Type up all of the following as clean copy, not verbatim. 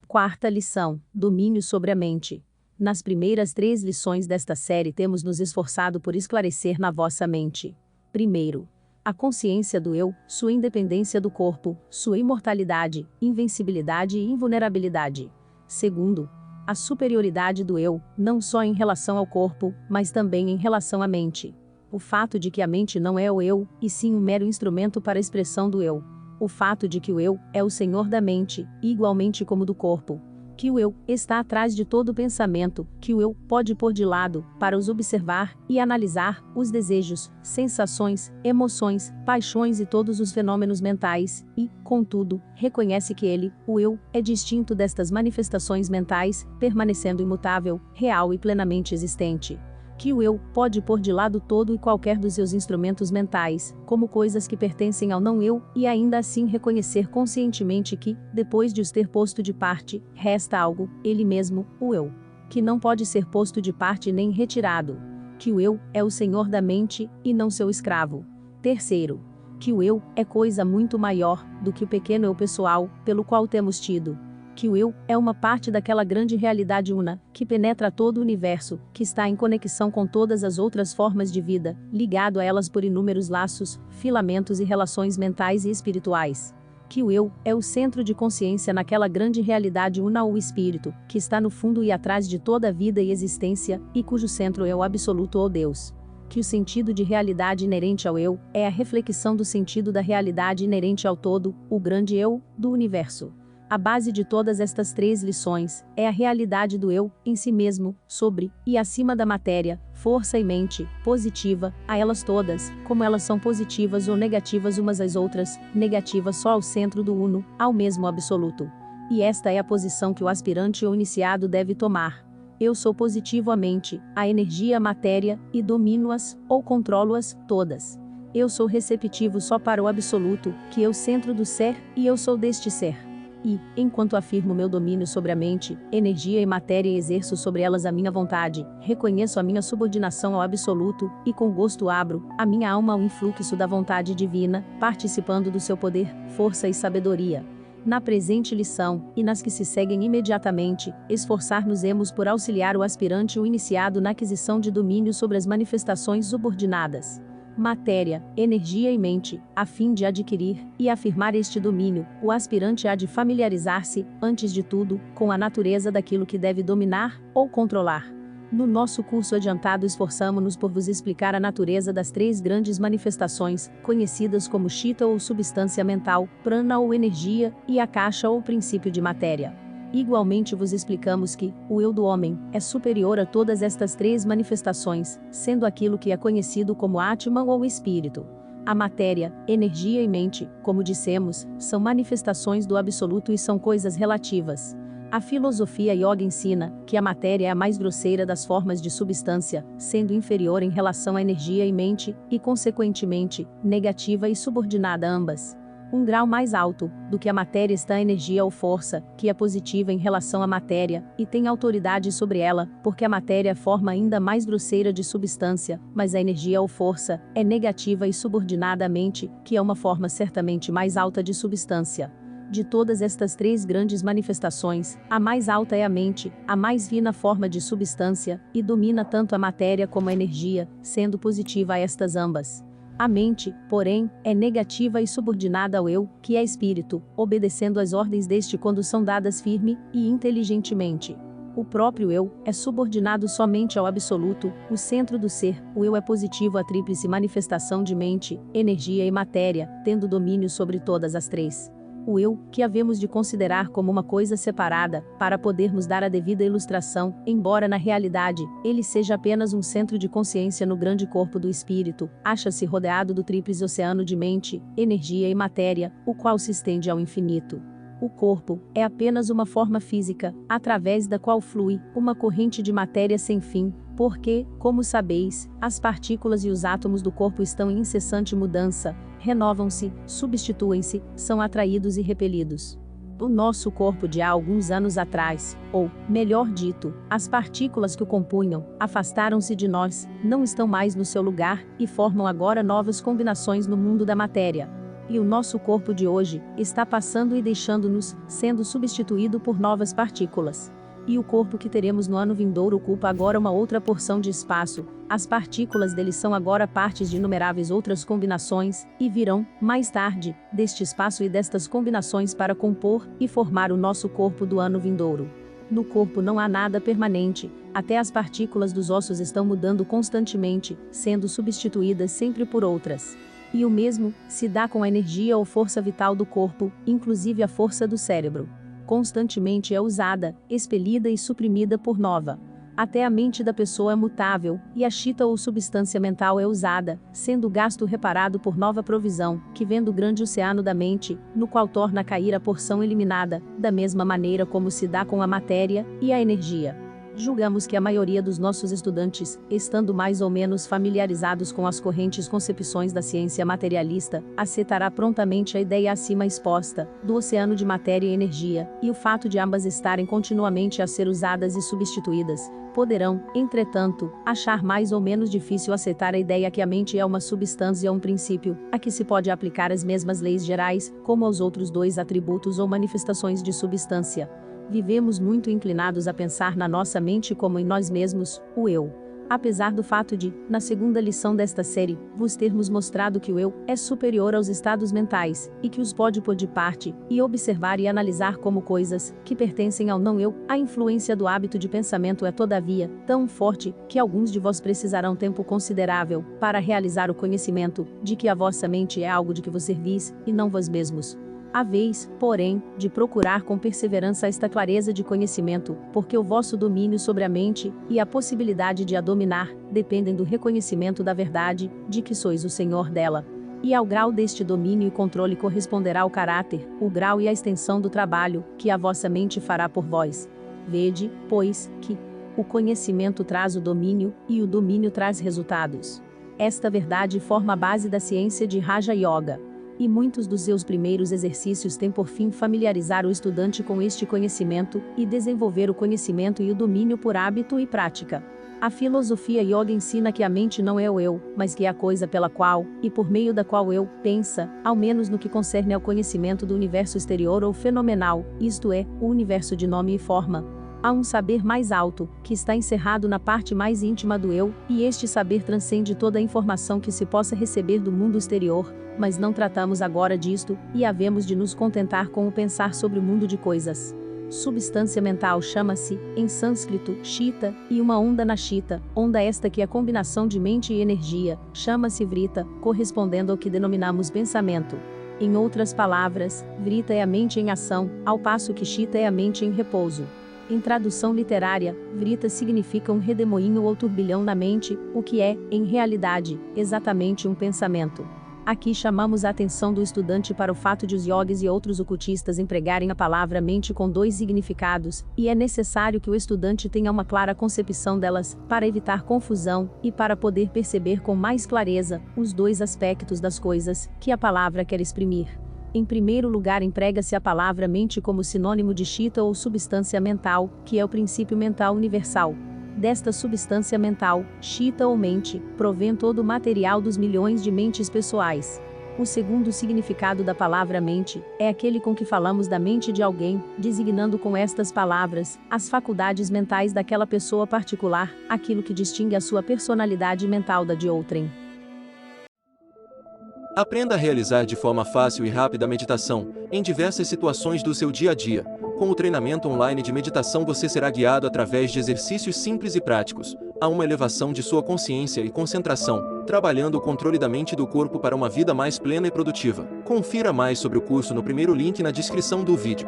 Quarta lição: domínio sobre a mente. Nas primeiras 3 lições desta série temos nos esforçado por esclarecer na vossa mente. Primeiro, a consciência do eu, sua independência do corpo, sua imortalidade, invencibilidade e invulnerabilidade. Segundo, a superioridade do eu, não só em relação ao corpo, mas também em relação à mente. O fato de que a mente não é o eu, e sim um mero instrumento para a expressão do eu. O fato de que o eu é o senhor da mente, igualmente como do corpo. Que o eu está atrás de todo pensamento, que o eu pode pôr de lado, para os observar e analisar os desejos, sensações, emoções, paixões e todos os fenômenos mentais, e, contudo, reconhece que ele, o eu, é distinto destas manifestações mentais, permanecendo imutável, real e plenamente existente. Que o eu pode pôr de lado todo e qualquer dos seus instrumentos mentais, como coisas que pertencem ao não-eu, e ainda assim reconhecer conscientemente que, depois de os ter posto de parte, resta algo, ele mesmo, o eu. Que não pode ser posto de parte nem retirado. Que o eu é o senhor da mente, e não seu escravo. Terceiro, que o eu é coisa muito maior do que o pequeno eu pessoal, pelo qual temos tido. Que o eu é uma parte daquela grande realidade una, que penetra todo o universo, que está em conexão com todas as outras formas de vida, ligado a elas por inúmeros laços, filamentos e relações mentais e espirituais. Que o eu é o centro de consciência naquela grande realidade una ou espírito, que está no fundo e atrás de toda a vida e existência, e cujo centro é o absoluto ou Deus. Que o sentido de realidade inerente ao eu é a reflexão do sentido da realidade inerente ao todo, o grande eu, do universo. A base de todas estas 3 lições é a realidade do eu, em si mesmo, sobre e acima da matéria, força e mente, positiva, a elas todas, como elas são positivas ou negativas umas às outras, negativas só ao centro do uno, ao mesmo absoluto. E esta é a posição que o aspirante ou iniciado deve tomar. Eu sou positivo à mente, à energia, à matéria, e domino-as, ou controlo-as, todas. Eu sou receptivo só para o absoluto, que é o centro do ser, e eu sou deste ser. E, enquanto afirmo meu domínio sobre a mente, energia e matéria e exerço sobre elas a minha vontade, reconheço a minha subordinação ao absoluto, e com gosto abro a minha alma ao influxo da vontade divina, participando do seu poder, força e sabedoria. Na presente lição, e nas que se seguem imediatamente, esforçar-nos-emos por auxiliar o aspirante ou iniciado na aquisição de domínio sobre as manifestações subordinadas. Matéria, energia e mente, a fim de adquirir e afirmar este domínio, o aspirante há de familiarizar-se, antes de tudo, com a natureza daquilo que deve dominar ou controlar. No nosso curso adiantado esforçamo-nos por vos explicar a natureza das 3 grandes manifestações, conhecidas como Chitta ou substância mental, Prana ou energia, e Akasha ou princípio de matéria. Igualmente vos explicamos que, o eu do homem, é superior a todas estas 3 manifestações, sendo aquilo que é conhecido como Atman ou espírito. A matéria, energia e mente, como dissemos, são manifestações do absoluto e são coisas relativas. A filosofia yoga ensina que a matéria é a mais grosseira das formas de substância, sendo inferior em relação à energia e mente, e consequentemente, negativa e subordinada a ambas. Um grau mais alto do que a matéria está a energia ou força, que é positiva em relação à matéria, e tem autoridade sobre ela, porque a matéria é a forma ainda mais grosseira de substância, mas a energia ou força é negativa e subordinada à mente, que é uma forma certamente mais alta de substância. De todas estas 3 grandes manifestações, a mais alta é a mente, a mais fina forma de substância, e domina tanto a matéria como a energia, sendo positiva a estas ambas. A mente, porém, é negativa e subordinada ao eu, que é espírito, obedecendo às ordens deste quando são dadas firme e inteligentemente. O próprio eu é subordinado somente ao absoluto, o centro do ser. O eu é positivo à tríplice manifestação de mente, energia e matéria, tendo domínio sobre todas as 3. O eu, que havemos de considerar como uma coisa separada, para podermos dar a devida ilustração, embora na realidade, ele seja apenas um centro de consciência no grande corpo do espírito, acha-se rodeado do tríplice oceano de mente, energia e matéria, o qual se estende ao infinito. O corpo é apenas uma forma física, através da qual flui uma corrente de matéria sem fim, porque, como sabeis, as partículas e os átomos do corpo estão em incessante mudança, renovam-se, substituem-se, são atraídos e repelidos. O nosso corpo de há alguns anos atrás, ou, melhor dito, as partículas que o compunham, afastaram-se de nós, não estão mais no seu lugar, e formam agora novas combinações no mundo da matéria. e o nosso corpo de hoje está passando e deixando-nos, sendo substituído por novas partículas. E o corpo que teremos no ano vindouro ocupa agora uma outra porção de espaço, as partículas dele são agora partes de inumeráveis outras combinações, e virão, mais tarde, deste espaço e destas combinações para compor e formar o nosso corpo do ano vindouro. No corpo não há nada permanente, até as partículas dos ossos estão mudando constantemente, sendo substituídas sempre por outras. E o mesmo se dá com a energia ou força vital do corpo, inclusive a força do cérebro. Constantemente é usada, expelida e suprimida por nova. Até a mente da pessoa é mutável, e a chita ou substância mental é usada, sendo o gasto reparado por nova provisão, que vem do grande oceano da mente, no qual torna a cair a porção eliminada, da mesma maneira como se dá com a matéria e a energia. Julgamos que a maioria dos nossos estudantes, estando mais ou menos familiarizados com as correntes concepções da ciência materialista, aceitará prontamente a ideia acima exposta, do oceano de matéria e energia, e o fato de ambas estarem continuamente a ser usadas e substituídas, poderão, entretanto, achar mais ou menos difícil aceitar a ideia que a mente é uma substância ou um princípio, a que se pode aplicar as mesmas leis gerais, como aos outros dois atributos ou manifestações de substância. Vivemos muito inclinados a pensar na nossa mente como em nós mesmos, o eu. Apesar do fato de, na segunda lição desta série, vos termos mostrado que o eu é superior aos estados mentais, e que os pode pôr de parte, e observar e analisar como coisas, que pertencem ao não eu, a influência do hábito de pensamento é todavia, tão forte, que alguns de vós precisarão tempo considerável, para realizar o conhecimento, de que a vossa mente é algo de que vos servis, e não vós mesmos. Haveis, porém, de procurar com perseverança esta clareza de conhecimento, porque o vosso domínio sobre a mente, e a possibilidade de a dominar, dependem do reconhecimento da verdade, de que sois o senhor dela. E ao grau deste domínio e controle corresponderá o caráter, o grau e a extensão do trabalho, que a vossa mente fará por vós. Vede, pois, que o conhecimento traz o domínio, e o domínio traz resultados. Esta verdade forma a base da ciência de Raja Yoga. E muitos dos seus primeiros exercícios têm por fim familiarizar o estudante com este conhecimento, e desenvolver o conhecimento e o domínio por hábito e prática. A filosofia yoga ensina que a mente não é o eu, mas que é a coisa pela qual, e por meio da qual eu, pensa, ao menos no que concerne ao conhecimento do universo exterior ou fenomenal, isto é, o universo de nome e forma. Há um saber mais alto, que está encerrado na parte mais íntima do eu, e este saber transcende toda a informação que se possa receber do mundo exterior, mas não tratamos agora disto, e havemos de nos contentar com o pensar sobre o mundo de coisas. Substância mental chama-se, em sânscrito, chita, e uma onda na chita, onda esta que é a combinação de mente e energia, chama-se vrita, correspondendo ao que denominamos pensamento. Em outras palavras, vrita é a mente em ação, ao passo que chita é a mente em repouso. Em tradução literária, vrita significa um redemoinho ou turbilhão na mente, o que é, em realidade, exatamente um pensamento. Aqui chamamos a atenção do estudante para o fato de os yogis e outros ocultistas empregarem a palavra mente com dois significados, e é necessário que o estudante tenha uma clara concepção delas, para evitar confusão, e para poder perceber com mais clareza, os dois aspectos das coisas, que a palavra quer exprimir. Em primeiro lugar, emprega-se a palavra mente como sinônimo de chita ou substância mental, que é o princípio mental universal. Desta substância mental, chita ou mente, provém todo o material dos milhões de mentes pessoais. O segundo significado da palavra mente é aquele com que falamos da mente de alguém, designando com estas palavras as faculdades mentais daquela pessoa particular, aquilo que distingue a sua personalidade mental da de outrem. Aprenda a realizar de forma fácil e rápida a meditação, em diversas situações do seu dia a dia. Com o treinamento online de meditação você será guiado através de exercícios simples e práticos, a uma elevação de sua consciência e concentração, trabalhando o controle da mente e do corpo para uma vida mais plena e produtiva. Confira mais sobre o curso no primeiro link na descrição do vídeo.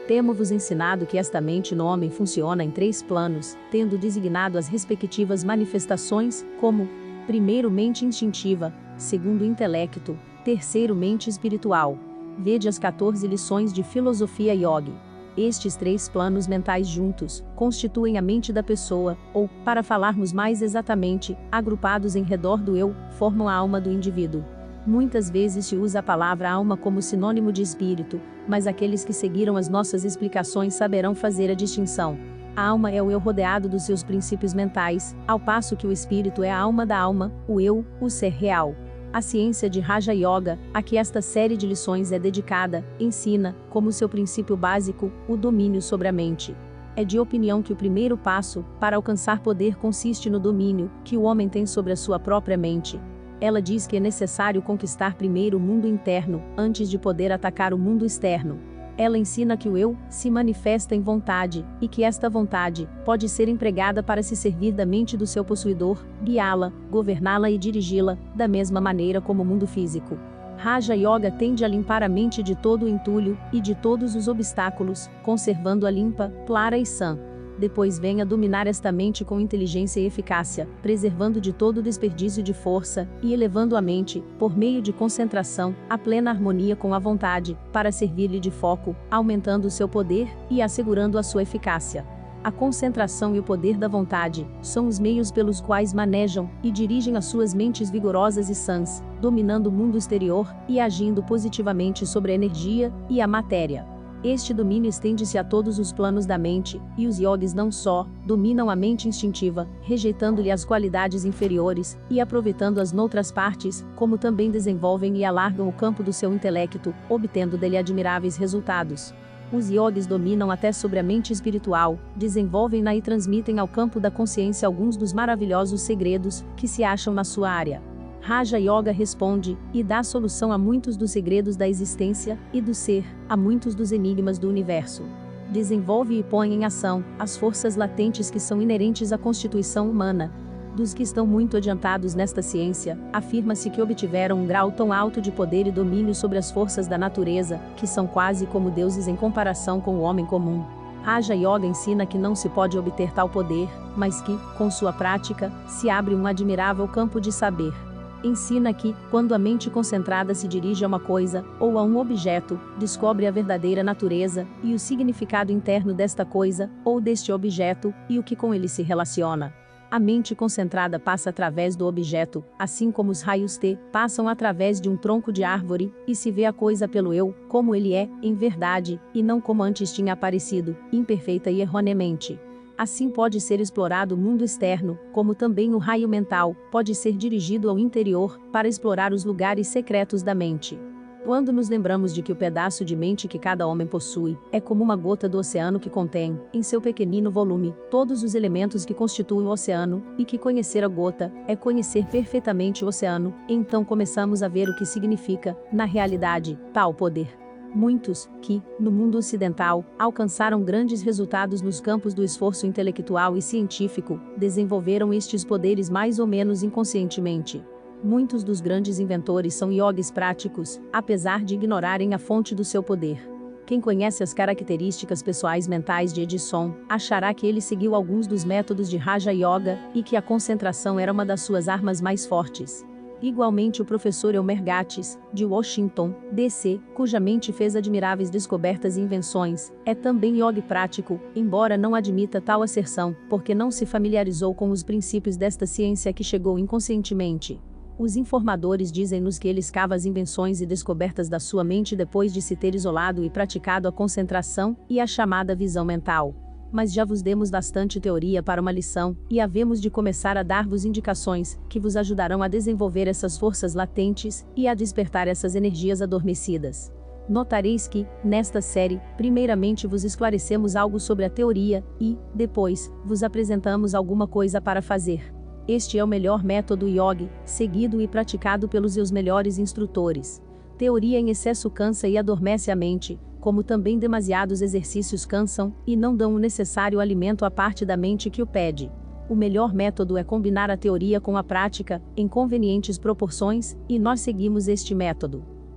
Temo-vos ensinado que esta mente no homem funciona em 3 planos, tendo designado as respectivas manifestações, como: primeiro, mente instintiva; segundo, intelecto; terceiro, mente espiritual. Vede as 14 lições de filosofia yogi. Estes 3 planos mentais juntos, constituem a mente da pessoa, ou, para falarmos mais exatamente, agrupados em redor do eu, formam a alma do indivíduo. Muitas vezes se usa a palavra alma como sinônimo de espírito, mas aqueles que seguiram as nossas explicações saberão fazer a distinção. A alma é o eu rodeado dos seus princípios mentais, ao passo que o espírito é a alma da alma, o eu, o ser real. A ciência de Raja Yoga, a que esta série de lições é dedicada, ensina, como seu princípio básico, o domínio sobre a mente. É de opinião que o primeiro passo, para alcançar poder consiste no domínio, que o homem tem sobre a sua própria mente. Ela diz que é necessário conquistar primeiro o mundo interno, antes de poder atacar o mundo externo. Ela ensina que o eu se manifesta em vontade, e que esta vontade pode ser empregada para se servir da mente do seu possuidor, guiá-la, governá-la e dirigi-la, da mesma maneira como o mundo físico. Raja Yoga tende a limpar a mente de todo o entulho e de todos os obstáculos, conservando-a limpa, clara e sã. Depois vem a dominar esta mente com inteligência e eficácia, preservando de todo desperdício de força, e elevando a mente, por meio de concentração, à plena harmonia com a vontade, para servir-lhe de foco, aumentando o seu poder, e assegurando a sua eficácia. A concentração e o poder da vontade são os meios pelos quais manejam e dirigem as suas mentes vigorosas e sãs, dominando o mundo exterior e agindo positivamente sobre a energia e a matéria. Este domínio estende-se a todos os planos da mente, e os yogis não só dominam a mente instintiva, rejeitando-lhe as qualidades inferiores, e aproveitando-as noutras partes, como também desenvolvem e alargam o campo do seu intelecto, obtendo dele admiráveis resultados. Os yogis dominam até sobre a mente espiritual, desenvolvem-na e transmitem ao campo da consciência alguns dos maravilhosos segredos que se acham na sua área. Raja Yoga responde e dá solução a muitos dos segredos da existência e do ser, a muitos dos enigmas do universo. Desenvolve e põe em ação as forças latentes que são inerentes à constituição humana. Dos que estão muito adiantados nesta ciência, afirma-se que obtiveram um grau tão alto de poder e domínio sobre as forças da natureza, que são quase como deuses em comparação com o homem comum. Raja Yoga ensina que não se pode obter tal poder, mas que, com sua prática, se abre um admirável campo de saber. Ensina que, quando a mente concentrada se dirige a uma coisa, ou a um objeto, descobre a verdadeira natureza, e o significado interno desta coisa, ou deste objeto, e o que com ele se relaciona. A mente concentrada passa através do objeto, assim como os raios T passam através de um tronco de árvore, e se vê a coisa pelo eu, como ele é, em verdade, e não como antes tinha aparecido, imperfeita e erroneamente. Assim pode ser explorado o mundo externo, como também o raio mental pode ser dirigido ao interior, para explorar os lugares secretos da mente. Quando nos lembramos de que o pedaço de mente que cada homem possui é como uma gota do oceano que contém, em seu pequenino volume, todos os elementos que constituem o oceano, e que conhecer a gota é conhecer perfeitamente o oceano, então começamos a ver o que significa, na realidade, tal poder. Muitos, que, no mundo ocidental, alcançaram grandes resultados nos campos do esforço intelectual e científico, desenvolveram estes poderes mais ou menos inconscientemente. Muitos dos grandes inventores são yogis práticos, apesar de ignorarem a fonte do seu poder. Quem conhece as características pessoais mentais de Edison, achará que ele seguiu alguns dos métodos de Raja Yoga, e que a concentração era uma das suas armas mais fortes. Igualmente o professor Elmer Gates, de Washington, D.C., cuja mente fez admiráveis descobertas e invenções, é também yogi prático, embora não admita tal asserção, porque não se familiarizou com os princípios desta ciência que chegou inconscientemente. Os informadores dizem-nos que ele escava as invenções e descobertas da sua mente depois de se ter isolado e praticado a concentração e a chamada visão mental. Mas já vos demos bastante teoria para uma lição, e havemos de começar a dar-vos indicações, que vos ajudarão a desenvolver essas forças latentes, e a despertar essas energias adormecidas. Notareis que, nesta série, primeiramente vos esclarecemos algo sobre a teoria, e, depois, vos apresentamos alguma coisa para fazer. Este é o melhor método yogi, seguido e praticado pelos seus melhores instrutores. Teoria em excesso cansa e adormece a mente, como também demasiados exercícios cansam, e não dão o necessário alimento à parte da mente que o pede. O melhor método é combinar a teoria com a prática, em convenientes proporções, e nós seguimos este método.